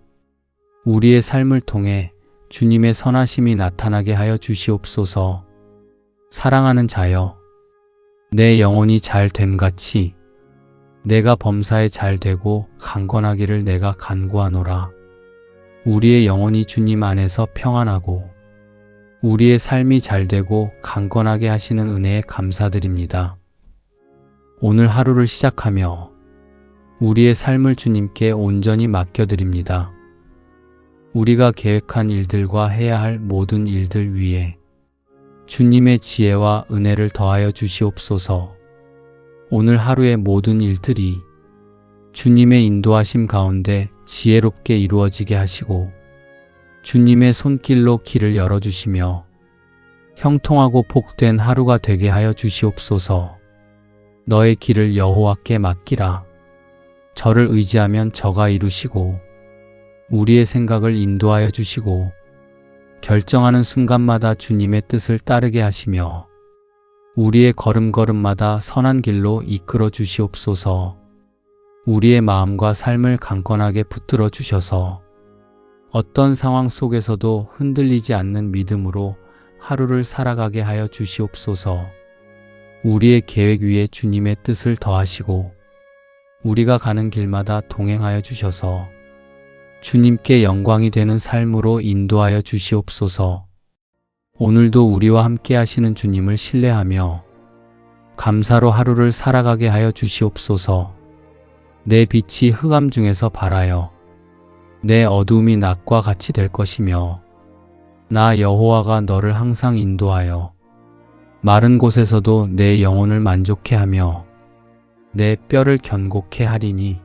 우리의 삶을 통해 주님의 선하심이 나타나게 하여 주시옵소서. 사랑하는 자여, 내 영혼이 잘 됨같이 내가 범사에 잘 되고 강건하기를 내가 간구하노라. 우리의 영혼이 주님 안에서 평안하고 우리의 삶이 잘 되고 강건하게 하시는 은혜에 감사드립니다. 오늘 하루를 시작하며 우리의 삶을 주님께 온전히 맡겨드립니다. 우리가 계획한 일들과 해야 할 모든 일들 위에 주님의 지혜와 은혜를 더하여 주시옵소서. 오늘 하루의 모든 일들이 주님의 인도하심 가운데 지혜롭게 이루어지게 하시고 주님의 손길로 길을 열어주시며 형통하고 복된 하루가 되게 하여 주시옵소서. 너의 길을 여호와께 맡기라. 저를 의지하면 저가 이루시고 우리의 생각을 인도하여 주시고 결정하는 순간마다 주님의 뜻을 따르게 하시며 우리의 걸음걸음마다 선한 길로 이끌어 주시옵소서. 우리의 마음과 삶을 강건하게 붙들어 주셔서 어떤 상황 속에서도 흔들리지 않는 믿음으로 하루를 살아가게 하여 주시옵소서. 우리의 계획 위에 주님의 뜻을 더하시고 우리가 가는 길마다 동행하여 주셔서 주님께 영광이 되는 삶으로 인도하여 주시옵소서. 오늘도 우리와 함께 하시는 주님을 신뢰하며 감사로 하루를 살아가게 하여 주시옵소서. 내 빛이 흑암 중에서 발하여 내 어두움이 낮과 같이 될 것이며 나 여호와가 너를 항상 인도하여 마른 곳에서도 내 영혼을 만족해 하며 내 뼈를 견고케 하리니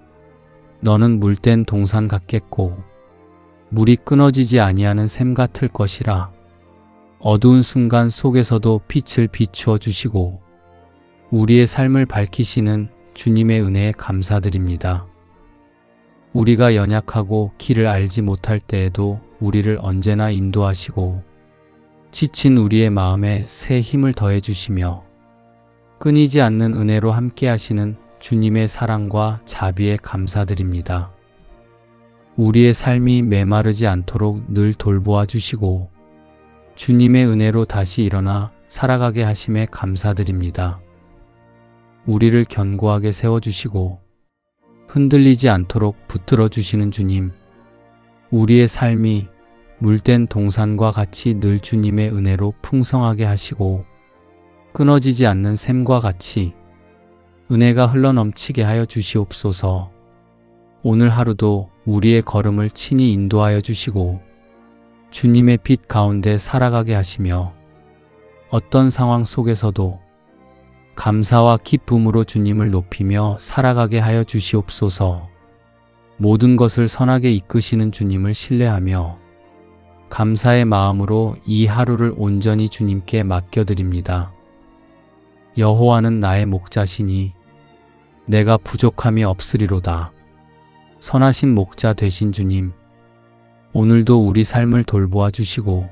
너는 물된 동산 같겠고 물이 끊어지지 아니하는 샘 같을 것이라. 어두운 순간 속에서도 빛을 비추어 주시고 우리의 삶을 밝히시는 주님의 은혜에 감사드립니다. 우리가 연약하고 길을 알지 못할 때에도 우리를 언제나 인도하시고 지친 우리의 마음에 새 힘을 더해 주시며 끊이지 않는 은혜로 함께 하시는 주님의 사랑과 자비에 감사드립니다. 우리의 삶이 메마르지 않도록 늘 돌보아 주시고 주님의 은혜로 다시 일어나 살아가게 하심에 감사드립니다. 우리를 견고하게 세워주시고 흔들리지 않도록 붙들어 주시는 주님, 우리의 삶이 물된 동산과 같이 늘 주님의 은혜로 풍성하게 하시고 끊어지지 않는 샘과 같이 은혜가 흘러넘치게 하여 주시옵소서. 오늘 하루도 우리의 걸음을 친히 인도하여 주시고 주님의 빛 가운데 살아가게 하시며 어떤 상황 속에서도 감사와 기쁨으로 주님을 높이며 살아가게 하여 주시옵소서. 모든 것을 선하게 이끄시는 주님을 신뢰하며 감사의 마음으로 이 하루를 온전히 주님께 맡겨드립니다. 여호와는 나의 목자시니 내가 부족함이 없으리로다. 선하신 목자 되신 주님, 오늘도 우리 삶을 돌보아 주시고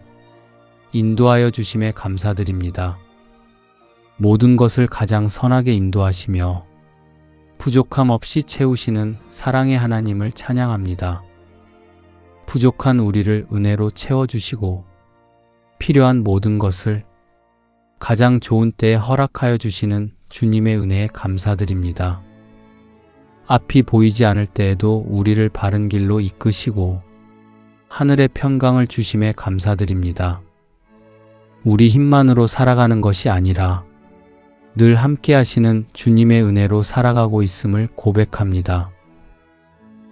인도하여 주심에 감사드립니다. 모든 것을 가장 선하게 인도하시며 부족함 없이 채우시는 사랑의 하나님을 찬양합니다. 부족한 우리를 은혜로 채워주시고 필요한 모든 것을 가장 좋은 때에 허락하여 주시는 주님의 은혜에 감사드립니다. 앞이 보이지 않을 때에도 우리를 바른 길로 이끄시고 하늘의 평강을 주심에 감사드립니다. 우리 힘만으로 살아가는 것이 아니라 늘 함께 하시는 주님의 은혜로 살아가고 있음을 고백합니다.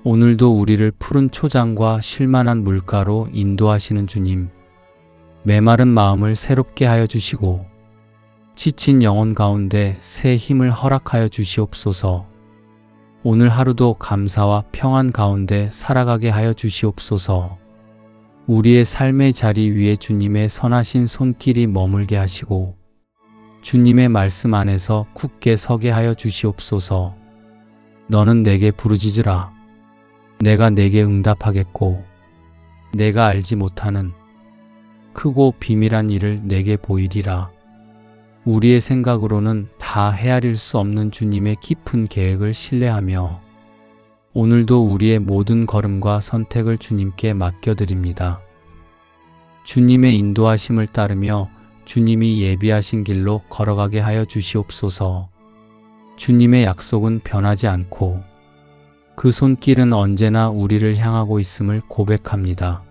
오늘도 우리를 푸른 초장과 쉴만한 물가로 인도하시는 주님, 메마른 마음을 새롭게 하여 주시고 지친 영혼 가운데 새 힘을 허락하여 주시옵소서. 오늘 하루도 감사와 평안 가운데 살아가게 하여 주시옵소서. 우리의 삶의 자리 위에 주님의 선하신 손길이 머물게 하시고 주님의 말씀 안에서 굳게 서게 하여 주시옵소서. 너는 내게 부르짖으라. 내가 내게 응답하겠고 내가 알지 못하는 크고 비밀한 일을 내게 보이리라. 우리의 생각으로는 다 헤아릴 수 없는 주님의 깊은 계획을 신뢰하며 오늘도 우리의 모든 걸음과 선택을 주님께 맡겨드립니다. 주님의 인도하심을 따르며 주님이 예비하신 길로 걸어가게 하여 주시옵소서. 주님의 약속은 변하지 않고 그 손길은 언제나 우리를 향하고 있음을 고백합니다.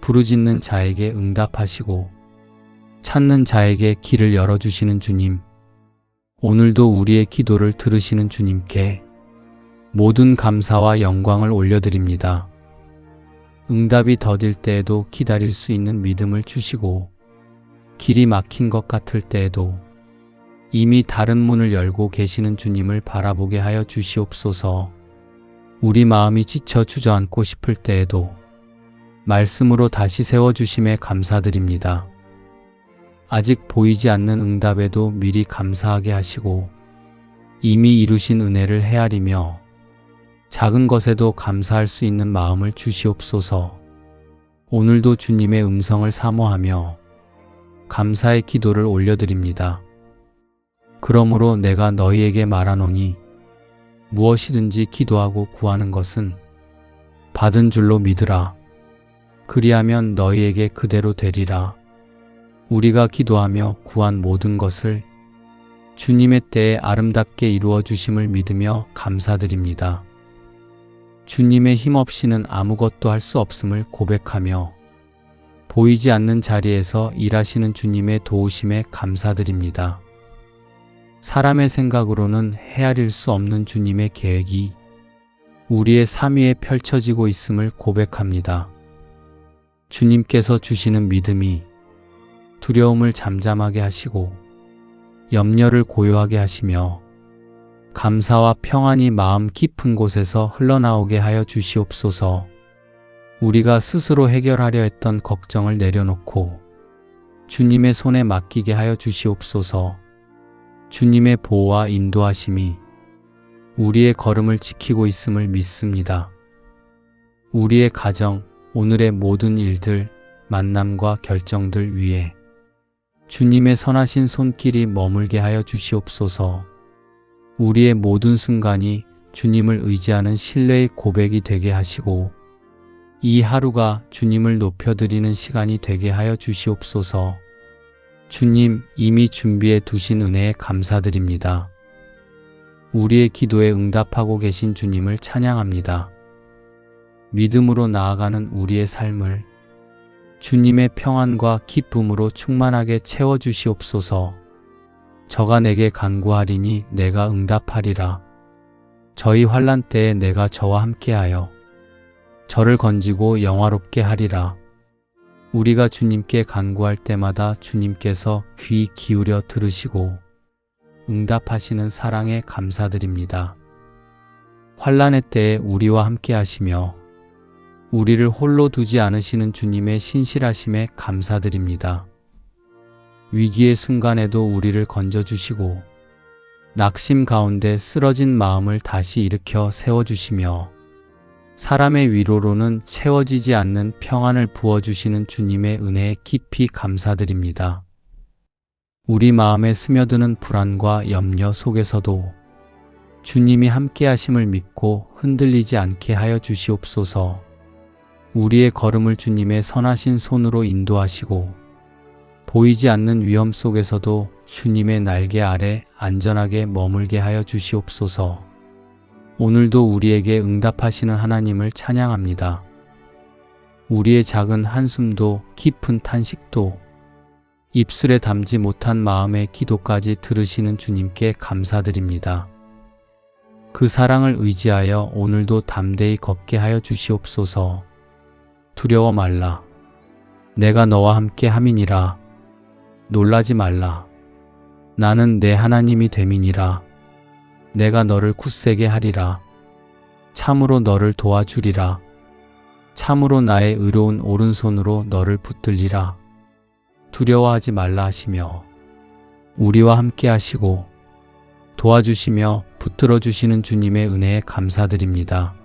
부르짖는 자에게 응답하시고 찾는 자에게 길을 열어주시는 주님, 오늘도 우리의 기도를 들으시는 주님께 모든 감사와 영광을 올려드립니다. 응답이 더딜 때에도 기다릴 수 있는 믿음을 주시고 길이 막힌 것 같을 때에도 이미 다른 문을 열고 계시는 주님을 바라보게 하여 주시옵소서. 우리 마음이 지쳐 주저앉고 싶을 때에도 말씀으로 다시 세워주심에 감사드립니다. 아직 보이지 않는 응답에도 미리 감사하게 하시고 이미 이루신 은혜를 헤아리며 작은 것에도 감사할 수 있는 마음을 주시옵소서. 오늘도 주님의 음성을 사모하며 감사의 기도를 올려드립니다. 그러므로 내가 너희에게 말하노니 무엇이든지 기도하고 구하는 것은 받은 줄로 믿으라. 그리하면 너희에게 그대로 되리라. 우리가 기도하며 구한 모든 것을 주님의 때에 아름답게 이루어 주심을 믿으며 감사드립니다. 주님의 힘 없이는 아무것도 할 수 없음을 고백하며 보이지 않는 자리에서 일하시는 주님의 도우심에 감사드립니다. 사람의 생각으로는 헤아릴 수 없는 주님의 계획이 우리의 삶 위에 펼쳐지고 있음을 고백합니다. 주님께서 주시는 믿음이 두려움을 잠잠하게 하시고 염려를 고요하게 하시며 감사와 평안이 마음 깊은 곳에서 흘러나오게 하여 주시옵소서. 우리가 스스로 해결하려 했던 걱정을 내려놓고 주님의 손에 맡기게 하여 주시옵소서. 주님의 보호와 인도하심이 우리의 걸음을 지키고 있음을 믿습니다. 우리의 가정, 오늘의 모든 일들, 만남과 결정들 위에 주님의 선하신 손길이 머물게 하여 주시옵소서. 우리의 모든 순간이 주님을 의지하는 신뢰의 고백이 되게 하시고 이 하루가 주님을 높여드리는 시간이 되게 하여 주시옵소서. 주님, 이미 준비해 두신 은혜에 감사드립니다. 우리의 기도에 응답하고 계신 주님을 찬양합니다. 믿음으로 나아가는 우리의 삶을 주님의 평안과 기쁨으로 충만하게 채워주시옵소서. 저가 내게 간구하리니 내가 응답하리라. 저희 환난 때에 내가 저와 함께하여 저를 건지고 영화롭게 하리라. 우리가 주님께 간구할 때마다 주님께서 귀 기울여 들으시고 응답하시는 사랑에 감사드립니다. 환난의 때에 우리와 함께 하시며 우리를 홀로 두지 않으시는 주님의 신실하심에 감사드립니다. 위기의 순간에도 우리를 건져주시고 낙심 가운데 쓰러진 마음을 다시 일으켜 세워주시며 사람의 위로로는 채워지지 않는 평안을 부어주시는 주님의 은혜에 깊이 감사드립니다. 우리 마음에 스며드는 불안과 염려 속에서도 주님이 함께 하심을 믿고 흔들리지 않게 하여 주시옵소서. 우리의 걸음을 주님의 선하신 손으로 인도하시고 보이지 않는 위험 속에서도 주님의 날개 아래 안전하게 머물게 하여 주시옵소서. 오늘도 우리에게 응답하시는 하나님을 찬양합니다. 우리의 작은 한숨도 깊은 탄식도 입술에 담지 못한 마음의 기도까지 들으시는 주님께 감사드립니다. 그 사랑을 의지하여 오늘도 담대히 걷게 하여 주시옵소서. 두려워 말라. 내가 너와 함께 함이니라. 놀라지 말라. 나는 내 하나님이 됨이니라. 내가 너를 굳세게 하리라. 참으로 너를 도와주리라. 참으로 나의 의로운 오른손으로 너를 붙들리라. 두려워하지 말라 하시며 우리와 함께 하시고 도와주시며 붙들어 주시는 주님의 은혜에 감사드립니다.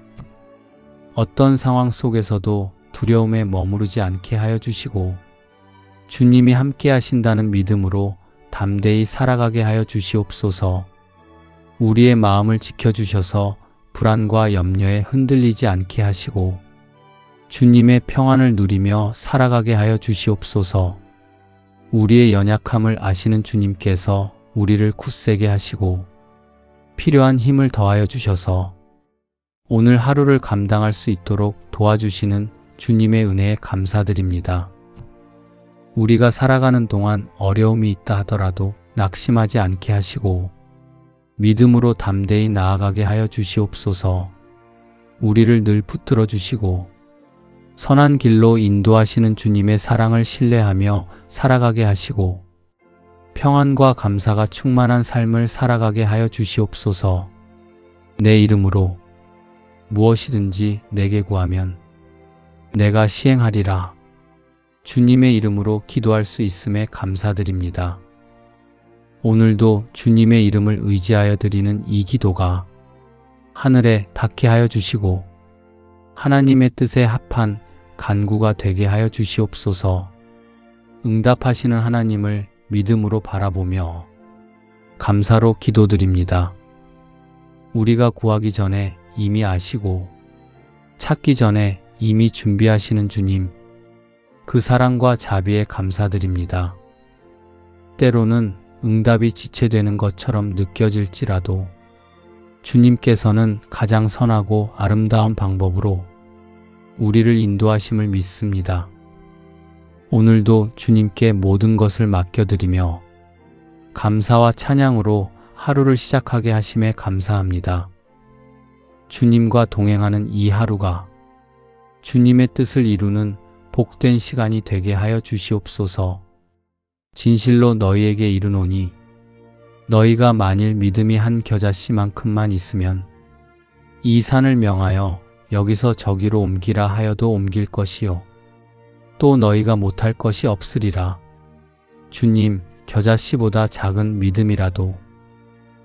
어떤 상황 속에서도 두려움에 머무르지 않게 하여 주시고 주님이 함께 하신다는 믿음으로 담대히 살아가게 하여 주시옵소서. 우리의 마음을 지켜주셔서 불안과 염려에 흔들리지 않게 하시고 주님의 평안을 누리며 살아가게 하여 주시옵소서. 우리의 연약함을 아시는 주님께서 우리를 굳세게 하시고 필요한 힘을 더하여 주셔서 오늘 하루를 감당할 수 있도록 도와주시는 주님의 은혜에 감사드립니다. 우리가 살아가는 동안 어려움이 있다 하더라도 낙심하지 않게 하시고 믿음으로 담대히 나아가게 하여 주시옵소서. 우리를 늘 붙들어 주시고 선한 길로 인도하시는 주님의 사랑을 신뢰하며 살아가게 하시고 평안과 감사가 충만한 삶을 살아가게 하여 주시옵소서. 내 이름으로 무엇이든지 내게 구하면 내가 시행하리라. 주님의 이름으로 기도할 수 있음에 감사드립니다. 오늘도 주님의 이름을 의지하여 드리는 이 기도가 하늘에 닿게 하여 주시고 하나님의 뜻에 합한 간구가 되게 하여 주시옵소서. 응답하시는 하나님을 믿음으로 바라보며 감사로 기도드립니다. 우리가 구하기 전에 이미 아시고 찾기 전에 이미 준비하시는 주님, 그 사랑과 자비에 감사드립니다. 때로는 응답이 지체되는 것처럼 느껴질지라도 주님께서는 가장 선하고 아름다운 방법으로 우리를 인도하심을 믿습니다. 오늘도 주님께 모든 것을 맡겨드리며 감사와 찬양으로 하루를 시작하게 하심에 감사합니다. 주님과 동행하는 이 하루가 주님의 뜻을 이루는 복된 시간이 되게 하여 주시옵소서. 진실로 너희에게 이르노니 너희가 만일 믿음이 한 겨자씨만큼만 있으면 이 산을 명하여 여기서 저기로 옮기라 하여도 옮길 것이요 또 너희가 못할 것이 없으리라. 주님, 겨자씨보다 작은 믿음이라도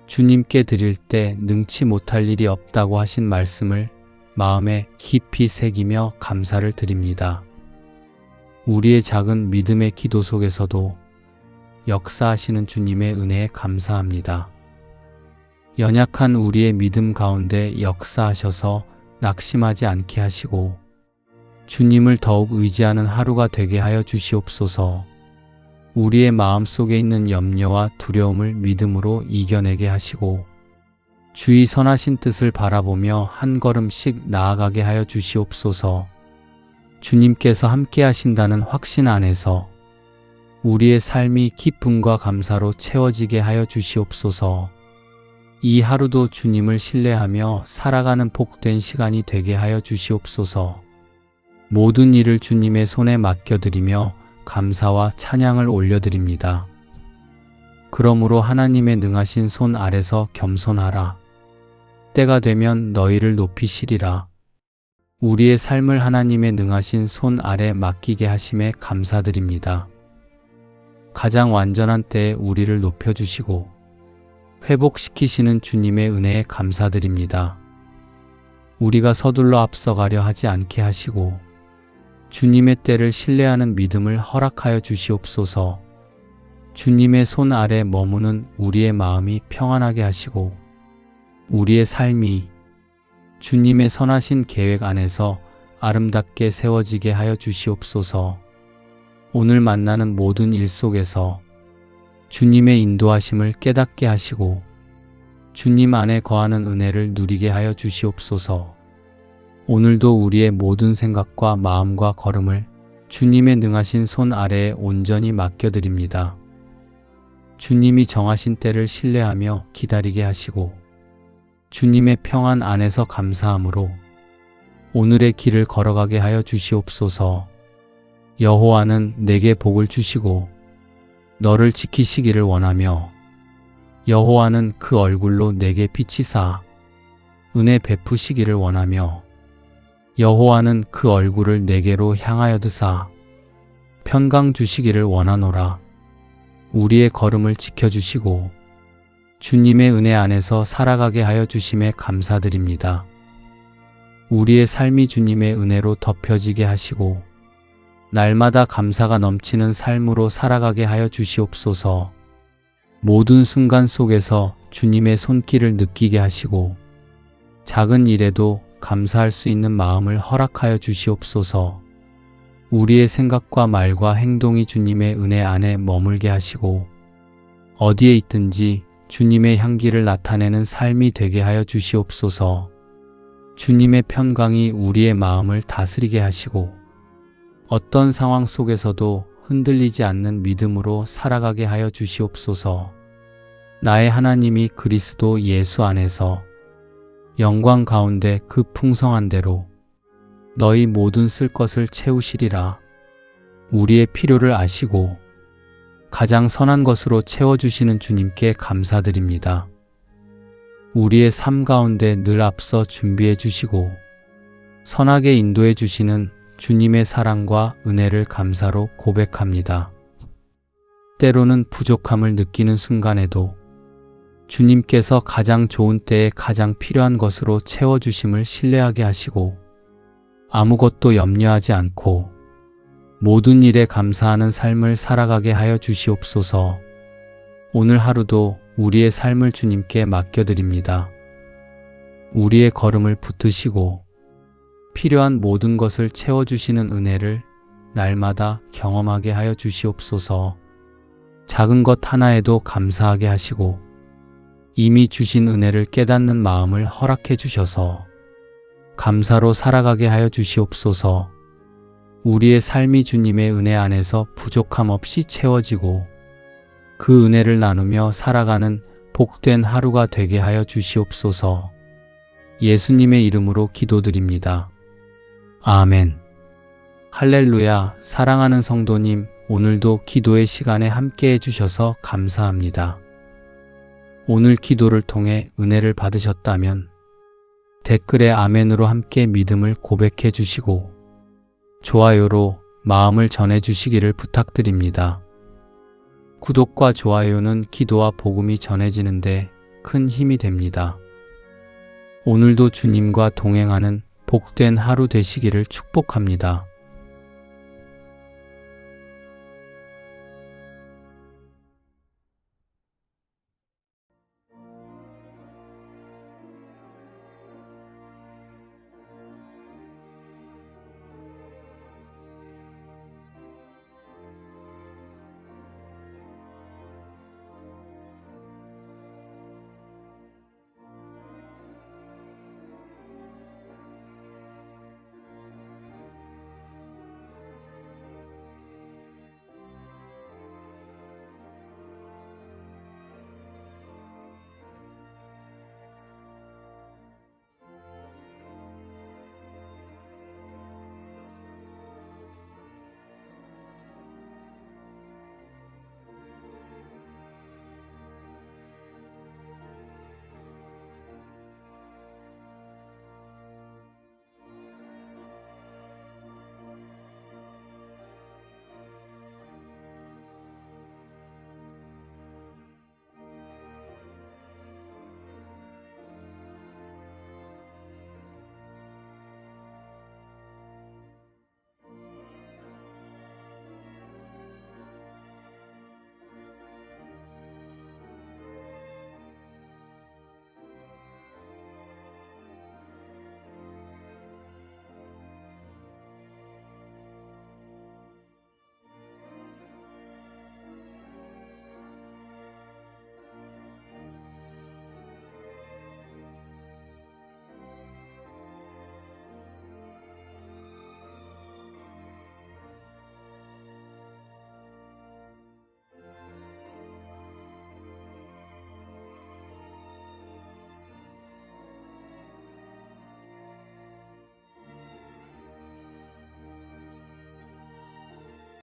주님께 드릴 때 능치 못할 일이 없다고 하신 말씀을 마음에 깊이 새기며 감사를 드립니다. 우리의 작은 믿음의 기도 속에서도 역사하시는 주님의 은혜에 감사합니다. 연약한 우리의 믿음 가운데 역사하셔서 낙심하지 않게 하시고 주님을 더욱 의지하는 하루가 되게 하여 주시옵소서. 우리의 마음 속에 있는 염려와 두려움을 믿음으로 이겨내게 하시고 주의 선하신 뜻을 바라보며 한 걸음씩 나아가게 하여 주시옵소서. 주님께서 함께 하신다는 확신 안에서 우리의 삶이 기쁨과 감사로 채워지게 하여 주시옵소서. 이 하루도 주님을 신뢰하며 살아가는 복된 시간이 되게 하여 주시옵소서. 모든 일을 주님의 손에 맡겨드리며 감사와 찬양을 올려드립니다. 그러므로 하나님의 능하신 손 아래서 겸손하라. 때가 되면 너희를 높이시리라. 우리의 삶을 하나님의 능하신 손 아래 맡기게 하심에 감사드립니다. 가장 완전한 때에 우리를 높여주시고 회복시키시는 주님의 은혜에 감사드립니다. 우리가 서둘러 앞서가려 하지 않게 하시고 주님의 때를 신뢰하는 믿음을 허락하여 주시옵소서. 주님의 손 아래 머무는 우리의 마음이 평안하게 하시고 우리의 삶이 주님의 선하신 계획 안에서 아름답게 세워지게 하여 주시옵소서. 오늘 만나는 모든 일 속에서 주님의 인도하심을 깨닫게 하시고 주님 안에 거하는 은혜를 누리게 하여 주시옵소서. 오늘도 우리의 모든 생각과 마음과 걸음을 주님의 능하신 손 아래에 온전히 맡겨드립니다. 주님이 정하신 때를 신뢰하며 기다리게 하시고 주님의 평안 안에서 감사함으로 오늘의 길을 걸어가게 하여 주시옵소서. 여호와는 내게 복을 주시고 너를 지키시기를 원하며 여호와는 그 얼굴로 내게 비치사 은혜 베푸시기를 원하며 여호와는 그 얼굴을 내게로 향하여 드사 평강 주시기를 원하노라. 우리의 걸음을 지켜주시고 주님의 은혜 안에서 살아가게 하여 주심에 감사드립니다. 우리의 삶이 주님의 은혜로 덮여지게 하시고 날마다 감사가 넘치는 삶으로 살아가게 하여 주시옵소서. 모든 순간 속에서 주님의 손길을 느끼게 하시고 작은 일에도 감사할 수 있는 마음을 허락하여 주시옵소서. 우리의 생각과 말과 행동이 주님의 은혜 안에 머물게 하시고 어디에 있든지 주님의 향기를 나타내는 삶이 되게 하여 주시옵소서. 주님의 평강이 우리의 마음을 다스리게 하시고 어떤 상황 속에서도 흔들리지 않는 믿음으로 살아가게 하여 주시옵소서. 나의 하나님이 그리스도 예수 안에서 영광 가운데 그 풍성한 대로 너희 모든 쓸 것을 채우시리라. 우리의 필요를 아시고 가장 선한 것으로 채워주시는 주님께 감사드립니다. 우리의 삶 가운데 늘 앞서 준비해 주시고 선하게 인도해 주시는 주님의 사랑과 은혜를 감사로 고백합니다. 때로는 부족함을 느끼는 순간에도 주님께서 가장 좋은 때에 가장 필요한 것으로 채워주심을 신뢰하게 하시고 아무것도 염려하지 않고 모든 일에 감사하는 삶을 살아가게 하여 주시옵소서. 오늘 하루도 우리의 삶을 주님께 맡겨드립니다. 우리의 걸음을 붙드시고 필요한 모든 것을 채워주시는 은혜를 날마다 경험하게 하여 주시옵소서. 작은 것 하나에도 감사하게 하시고 이미 주신 은혜를 깨닫는 마음을 허락해 주셔서 감사로 살아가게 하여 주시옵소서. 우리의 삶이 주님의 은혜 안에서 부족함 없이 채워지고 그 은혜를 나누며 살아가는 복된 하루가 되게 하여 주시옵소서. 예수님의 이름으로 기도드립니다. 아멘. 할렐루야. 사랑하는 성도님, 오늘도 기도의 시간에 함께 해주셔서 감사합니다. 오늘 기도를 통해 은혜를 받으셨다면 댓글에 아멘으로 함께 믿음을 고백해 주시고 좋아요로 마음을 전해 주시기를 부탁드립니다. 구독과 좋아요는 기도와 복음이 전해지는데 큰 힘이 됩니다. 오늘도 주님과 동행하는 복된 하루 되시기를 축복합니다.